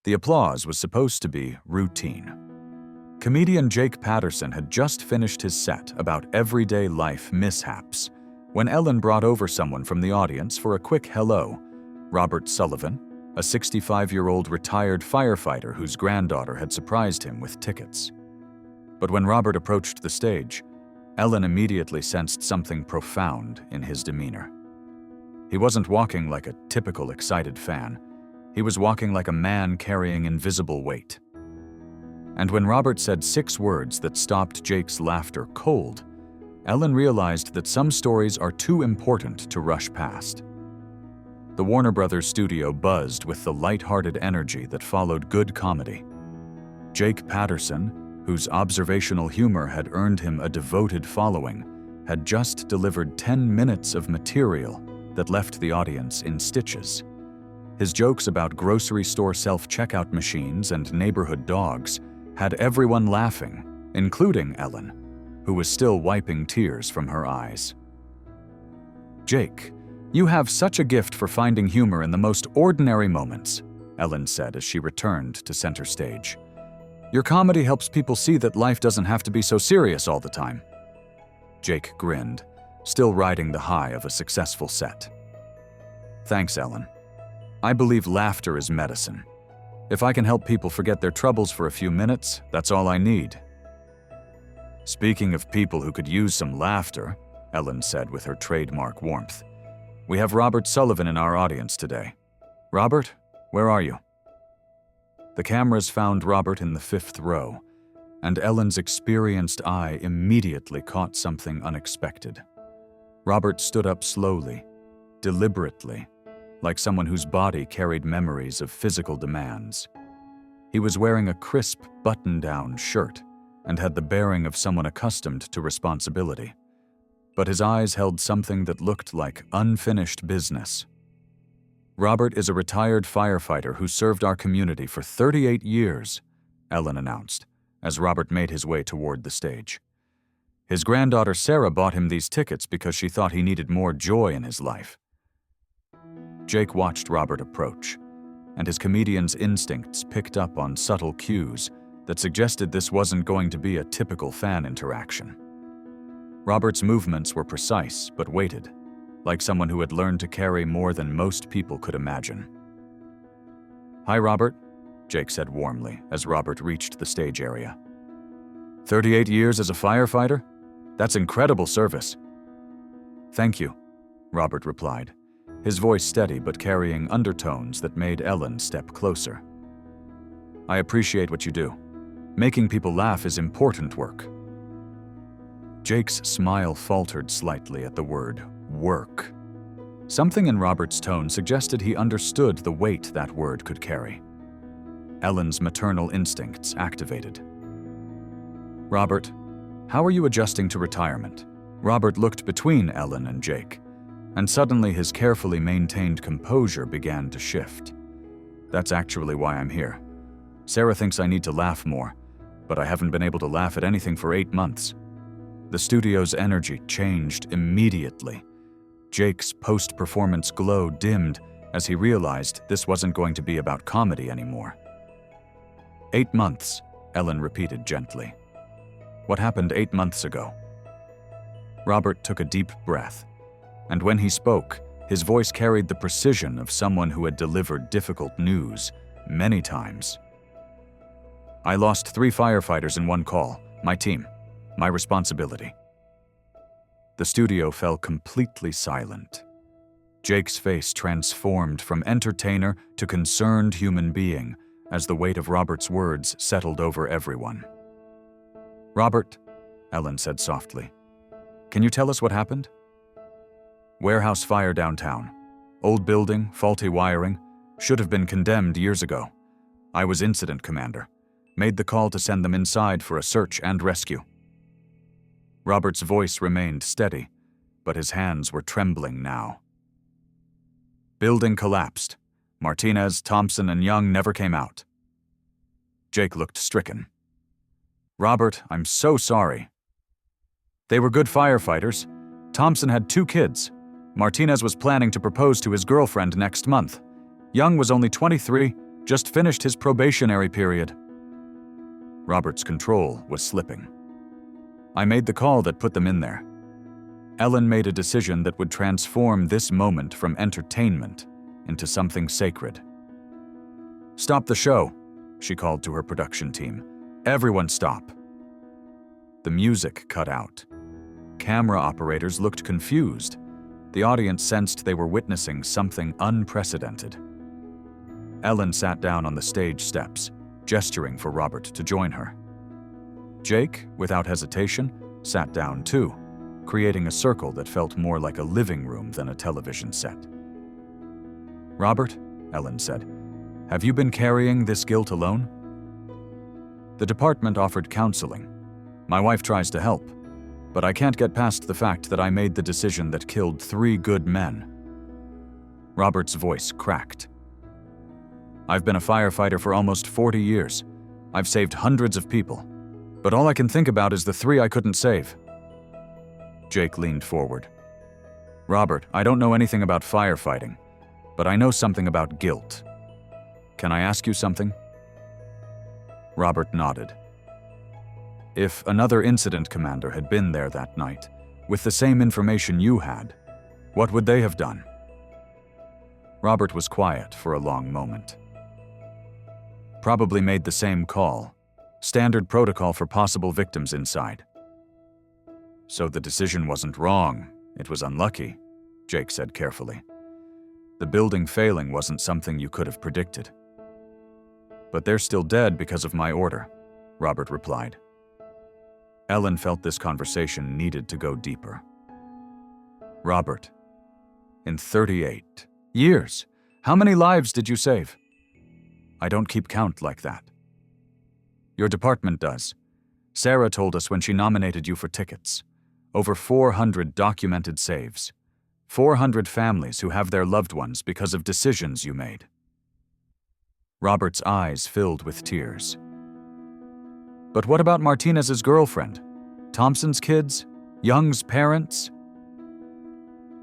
The applause was supposed to be routine. Comedian Jake Patterson had just finished his set about everyday life mishaps when Ellen brought over someone from the audience for a quick hello, Robert Sullivan, a 65-year-old retired firefighter whose granddaughter had surprised him with tickets. But when Robert approached the stage, Ellen immediately sensed something profound in his demeanor. He wasn't walking like a typical excited fan. He was walking like a man carrying invisible weight. And when Robert said 6 words that stopped Jake's laughter cold, Ellen realized that some stories are too important to rush past. The Warner Brothers studio buzzed with the light-hearted energy that followed good comedy. Jake Patterson, whose observational humor had earned him a devoted following, had just delivered 10 minutes of material that left the audience in stitches. His jokes about grocery store self-checkout machines and neighborhood dogs had everyone laughing, including Ellen, who was still wiping tears from her eyes. "Jake, you have such a gift for finding humor in the most ordinary moments," Ellen said as she returned to center stage. "Your comedy helps people see that life doesn't have to be so serious all the time." Jake grinned, still riding the high of a successful set. "Thanks, Ellen. I believe laughter is medicine. If I can help people forget their troubles for a few minutes, that's all I need." "Speaking of people who could use some laughter," Ellen said with her trademark warmth, "we have Robert Sullivan in our audience today. Robert, where are you?" The cameras found Robert in the 5th row, and Ellen's experienced eye immediately caught something unexpected. Robert stood up slowly, deliberately, like someone whose body carried memories of physical demands. He was wearing a crisp button-down shirt and had the bearing of someone accustomed to responsibility. But his eyes held something that looked like unfinished business. "Robert is a retired firefighter who served our community for 38 years, Ellen announced, as Robert made his way toward the stage. His granddaughter Sarah bought him these tickets because she thought he needed more joy in his life. Jake watched Robert approach, and his comedian's instincts picked up on subtle cues that suggested this wasn't going to be a typical fan interaction. Robert's movements were precise but weighted, like someone who had learned to carry more than most people could imagine. "Hi, Robert," Jake said warmly as Robert reached the stage area. 38 years as a firefighter? That's incredible service." "Thank you," Robert replied, his voice steady but carrying undertones that made Ellen step closer. "I appreciate what you do. Making people laugh is important work." Jake's smile faltered slightly at the word work. Something in Robert's tone suggested he understood the weight that word could carry. Ellen's maternal instincts activated. "Robert, how are you adjusting to retirement?" Robert looked between Ellen and Jake, and suddenly his carefully maintained composure began to shift. "That's actually why I'm here. Sarah thinks I need to laugh more, but I haven't been able to laugh at anything for 8 months." The studio's energy changed immediately. Jake's post-performance glow dimmed as he realized this wasn't going to be about comedy anymore. 8 months, Ellen repeated gently. "What happened 8 months ago?" Robert took a deep breath, and when he spoke, his voice carried the precision of someone who had delivered difficult news many times. "I lost 3 firefighters in one call. My team. My responsibility." The studio fell completely silent. Jake's face transformed from entertainer to concerned human being as the weight of Robert's words settled over everyone. "Robert," Ellen said softly, "can you tell us what happened?" "Warehouse fire downtown. Old building, faulty wiring. Should have been condemned years ago. I was incident commander. Made the call to send them inside for a search and rescue." Robert's voice remained steady, but his hands were trembling now. "Building collapsed. Martinez, Thompson, and Young never came out." Jake looked stricken. "Robert, I'm so sorry." "They were good firefighters. Thompson had 2 kids. Martinez was planning to propose to his girlfriend next month. Young was only 23, Just finished his probationary period. Robert's control was slipping. I made the call that put them in there. Ellen made a decision that would transform this moment from entertainment into something sacred. "Stop the show," she called to her production team. "Everyone stop." The music cut out. Camera operators looked confused. The audience sensed they were witnessing something unprecedented. Ellen sat down on the stage steps, gesturing for Robert to join her. Jake, without hesitation, sat down too, creating a circle that felt more like a living room than a television set. "Robert," Ellen said, "have you been carrying this guilt alone?" The department offered counseling. My wife tries to help, but I can't get past the fact that I made the decision that killed 3 good men. Robert's voice cracked. "I've been a firefighter for almost 40 years. I've saved hundreds of people, but all I can think about is the 3 I couldn't save." Jake leaned forward. "Robert, I don't know anything about firefighting, but I know something about guilt. Can I ask you something?" Robert nodded. "If another incident commander had been there that night, with the same information you had, what would they have done?" Robert was quiet for a long moment. "Probably made the same call. Standard protocol for possible victims inside." "So the decision wasn't wrong, it was unlucky," Jake said carefully. "The building failing wasn't something you could have predicted." "But they're still dead because of my order," Robert replied. Ellen felt this conversation needed to go deeper. "Robert, in 38 years, how many lives did you save?" "I don't keep count like that." "Your department does. Sarah told us when she nominated you for tickets. Over 400 documented saves. 400 families who have their loved ones because of decisions you made." Robert's eyes filled with tears. "But what about Martinez's girlfriend? Thompson's kids? Young's parents?"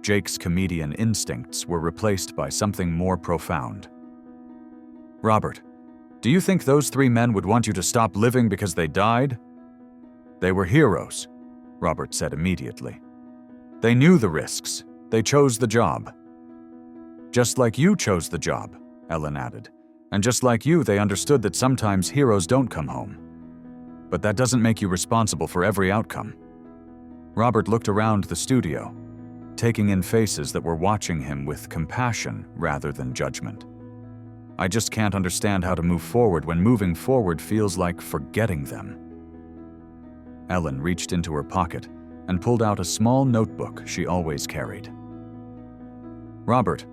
Jake's comedian instincts were replaced by something more profound. "Robert, do you think those 3 men would want you to stop living because they died?" "They were heroes," Robert said immediately. "They knew the risks. They chose the job." "Just like you chose the job," Ellen added. "And just like you, they understood that sometimes heroes don't come home. But that doesn't make you responsible for every outcome." Robert looked around the studio, taking in faces that were watching him with compassion rather than judgment. "I just can't understand how to move forward when moving forward feels like forgetting them." Ellen reached into her pocket and pulled out a small notebook she always carried. "Robert,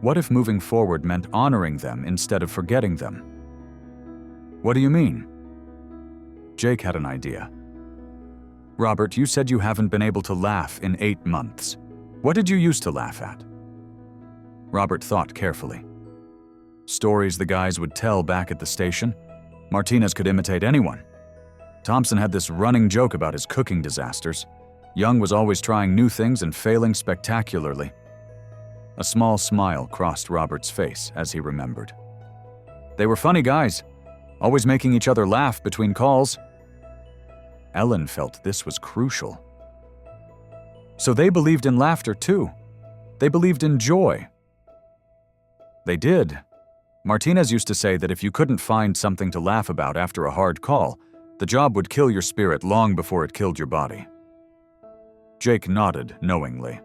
what if moving forward meant honoring them instead of forgetting them?" "What do you mean?" Jake had an idea. "Robert, you said you haven't been able to laugh in 8 months. What did you used to laugh at?" Robert thought carefully. Stories the guys would tell back at the station. Martinez could imitate anyone. Thompson had this running joke about his cooking disasters. Young was always trying new things and failing spectacularly. A small smile crossed Robert's face as he remembered. "They were funny guys, always making each other laugh between calls." Ellen felt this was crucial. "So they believed in laughter too. They believed in joy." "They did. Martinez used to say that if you couldn't find something to laugh about after a hard call, the job would kill your spirit long before it killed your body." Jake nodded knowingly.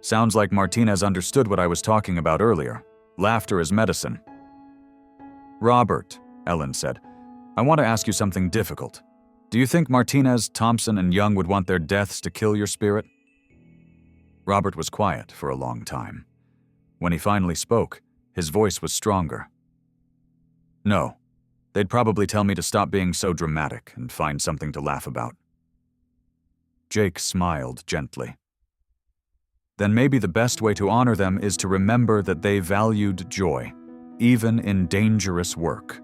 "Sounds like Martinez understood what I was talking about earlier. Laughter is medicine." "Robert," Ellen said, "I want to ask you something difficult. Do you think Martinez, Thompson, and Young would want their deaths to kill your spirit?" Robert was quiet for a long time. When he finally spoke, his voice was stronger. "No. They'd probably tell me to stop being so dramatic and find something to laugh about." Jake smiled gently. "Then maybe the best way to honor them is to remember that they valued joy, even in dangerous work."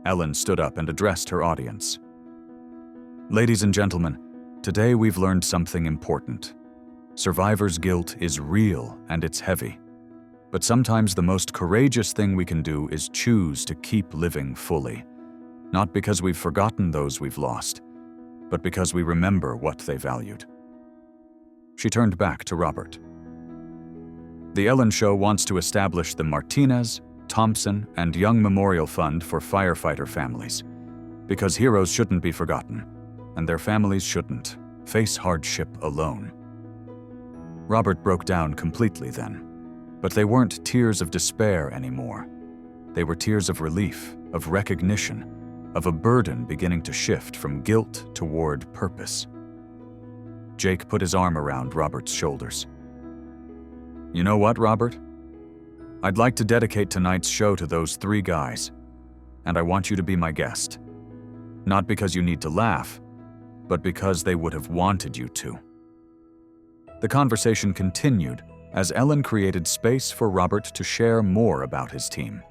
Ellen stood up and addressed her audience. "Ladies and gentlemen, today we've learned something important. Survivor's guilt is real and it's heavy. But sometimes the most courageous thing we can do is choose to keep living fully, not because we've forgotten those we've lost, but because we remember what they valued. She turned back to Robert. The Ellen Show wants to establish the Martinez, Thompson, and Young Memorial Fund for firefighter families, because heroes shouldn't be forgotten, and their families shouldn't face hardship alone. Robert broke down completely then, but they weren't tears of despair anymore. They were tears of relief, of recognition, of a burden beginning to shift from guilt toward purpose. Jake put his arm around Robert's shoulders. You know what, Robert? I'd like to dedicate tonight's show to those 3 guys, and I want you to be my guest. Not because you need to laugh, but because they would have wanted you to. The conversation continued as Ellen created space for Robert to share more about his team.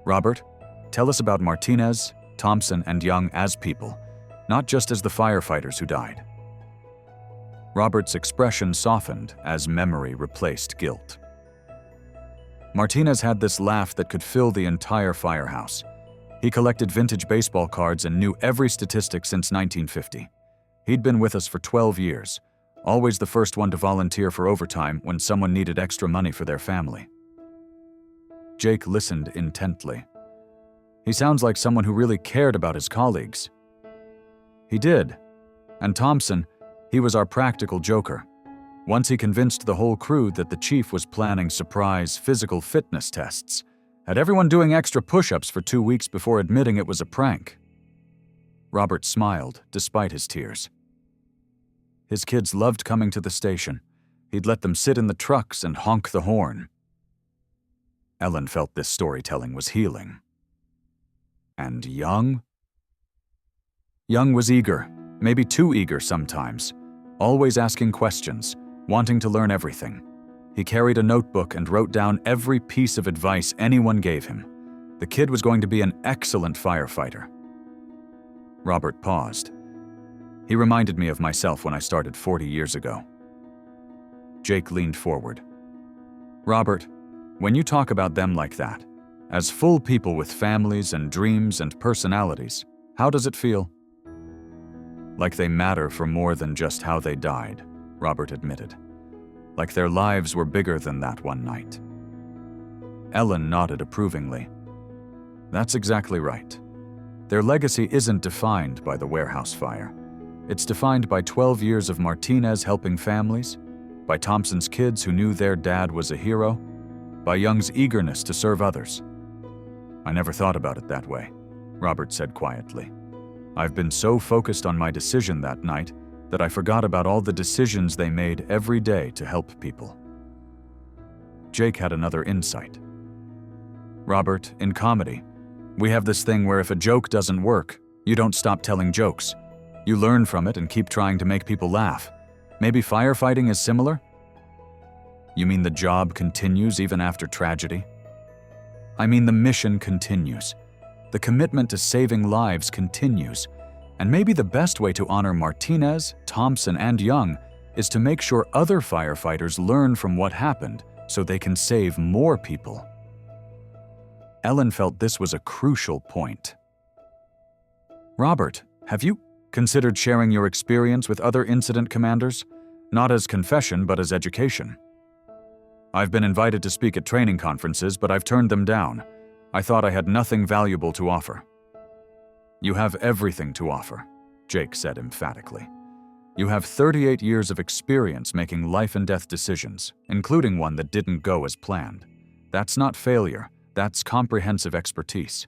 Robert, tell us about Martinez, Thompson, and Young as people, not just as the firefighters who died. Robert's expression softened as memory replaced guilt. Martinez had this laugh that could fill the entire firehouse. He collected vintage baseball cards and knew every statistic since 1950. He'd been with us for 12 years, always the first one to volunteer for overtime when someone needed extra money for their family. Jake listened intently. He sounds like someone who really cared about his colleagues. He did. And Thompson, he was our practical joker. Once he convinced the whole crew that the chief was planning surprise physical fitness tests, had everyone doing extra push-ups for 2 weeks before admitting it was a prank. Robert smiled, despite his tears. His kids loved coming to the station. He'd let them sit in the trucks and honk the horn. Ellen felt this storytelling was healing. And Young? Young was eager, maybe too eager sometimes, always asking questions, wanting to learn everything. He carried a notebook and wrote down every piece of advice anyone gave him. The kid was going to be an excellent firefighter. Robert paused. He reminded me of myself when I started 40 years ago. Jake leaned forward. Robert, when you talk about them like that, as full people with families and dreams and personalities, how does it feel? Like they matter for more than just how they died, Robert admitted. Like their lives were bigger than that one night. Ellen nodded approvingly. That's exactly right. Their legacy isn't defined by the warehouse fire. It's defined by 12 years of Martinez helping families, by Thompson's kids who knew their dad was a hero, by Young's eagerness to serve others. I never thought about it that way, Robert said quietly. I've been so focused on my decision that night that I forgot about all the decisions they made every day to help people. Jake had another insight. Robert, in comedy, we have this thing where if a joke doesn't work, you don't stop telling jokes. You learn from it and keep trying to make people laugh. Maybe firefighting is similar? You mean the job continues even after tragedy? I mean the mission continues. The commitment to saving lives continues. And maybe the best way to honor Martinez, Thompson, and Young is to make sure other firefighters learn from what happened so they can save more people. Ellen felt this was a crucial point. Robert, have you considered sharing your experience with other incident commanders? Not as confession, but as education. I've been invited to speak at training conferences, but I've turned them down. I thought I had nothing valuable to offer. You have everything to offer, Jake said emphatically. You have 38 years of experience making life and death decisions, including one that didn't go as planned. That's not failure, that's comprehensive expertise.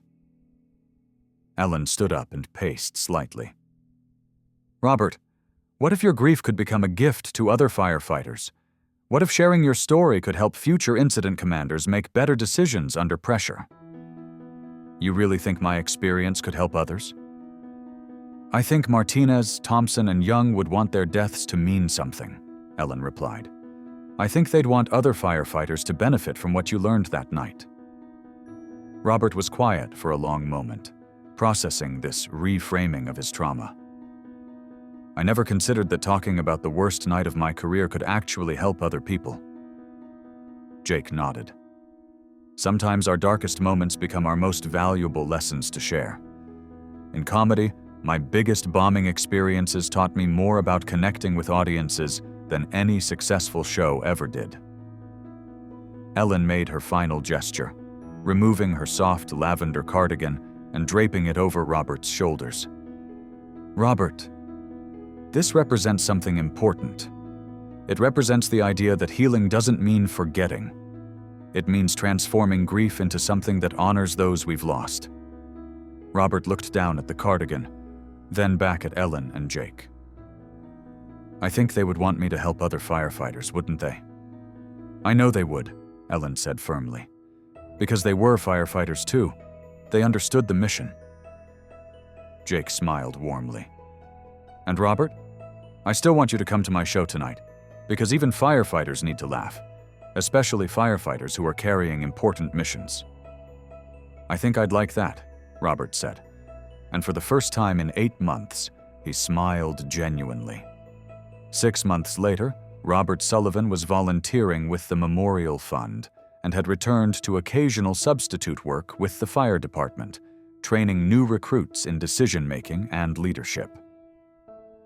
Ellen stood up and paced slightly. Robert, what if your grief could become a gift to other firefighters? What if sharing your story could help future incident commanders make better decisions under pressure? You really think my experience could help others? I think Martinez, Thompson, and Young would want their deaths to mean something, Ellen replied. I think they'd want other firefighters to benefit from what you learned that night. Robert was quiet for a long moment, processing this reframing of his trauma. I never considered that talking about the worst night of my career could actually help other people. Jake nodded. Sometimes our darkest moments become our most valuable lessons to share. In comedy, my biggest bombing experiences taught me more about connecting with audiences than any successful show ever did. Ellen made her final gesture, removing her soft lavender cardigan and draping it over Robert's shoulders. Robert, this represents something important. It represents the idea that healing doesn't mean forgetting. It means transforming grief into something that honors those we've lost. Robert looked down at the cardigan, then back at Ellen and Jake. I think they would want me to help other firefighters, wouldn't they? I know they would, Ellen said firmly. Because they were firefighters too. They understood the mission. Jake smiled warmly. And Robert, I still want you to come to my show tonight, because even firefighters need to laugh, especially firefighters who are carrying important missions. I think I'd like that, Robert said. And for the first time in 8 months, he smiled genuinely. 6 months later, Robert Sullivan was volunteering with the Memorial Fund and had returned to occasional substitute work with the fire department, training new recruits in decision-making and leadership.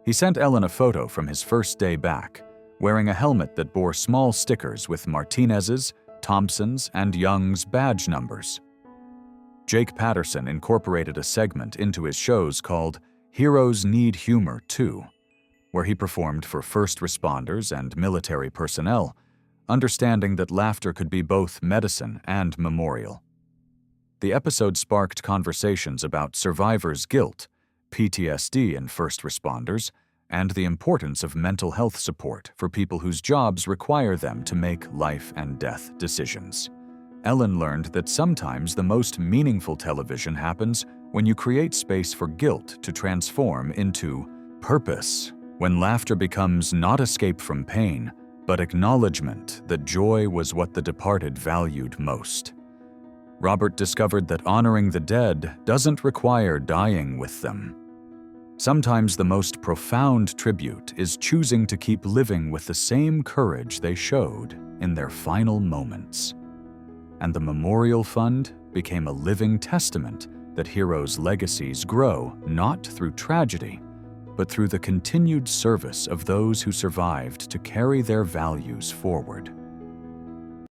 He sent Ellen a photo from his first day back, wearing a helmet that bore small stickers with Martinez's, Thompson's, and Young's badge numbers. Jake Patterson incorporated a segment into his shows called Heroes Need Humor Too, where he performed for first responders and military personnel, understanding that laughter could be both medicine and memorial. The episode sparked conversations about survivors' guilt, PTSD in first responders, and the importance of mental health support for people whose jobs require them to make life and death decisions. Ellen learned that sometimes the most meaningful television happens when you create space for guilt to transform into purpose, when laughter becomes not escape from pain, but acknowledgement that joy was what the departed valued most. Robert discovered that honoring the dead doesn't require dying with them. Sometimes the most profound tribute is choosing to keep living with the same courage they showed in their final moments. And the Memorial Fund became a living testament that heroes' legacies grow not through tragedy, but through the continued service of those who survived to carry their values forward.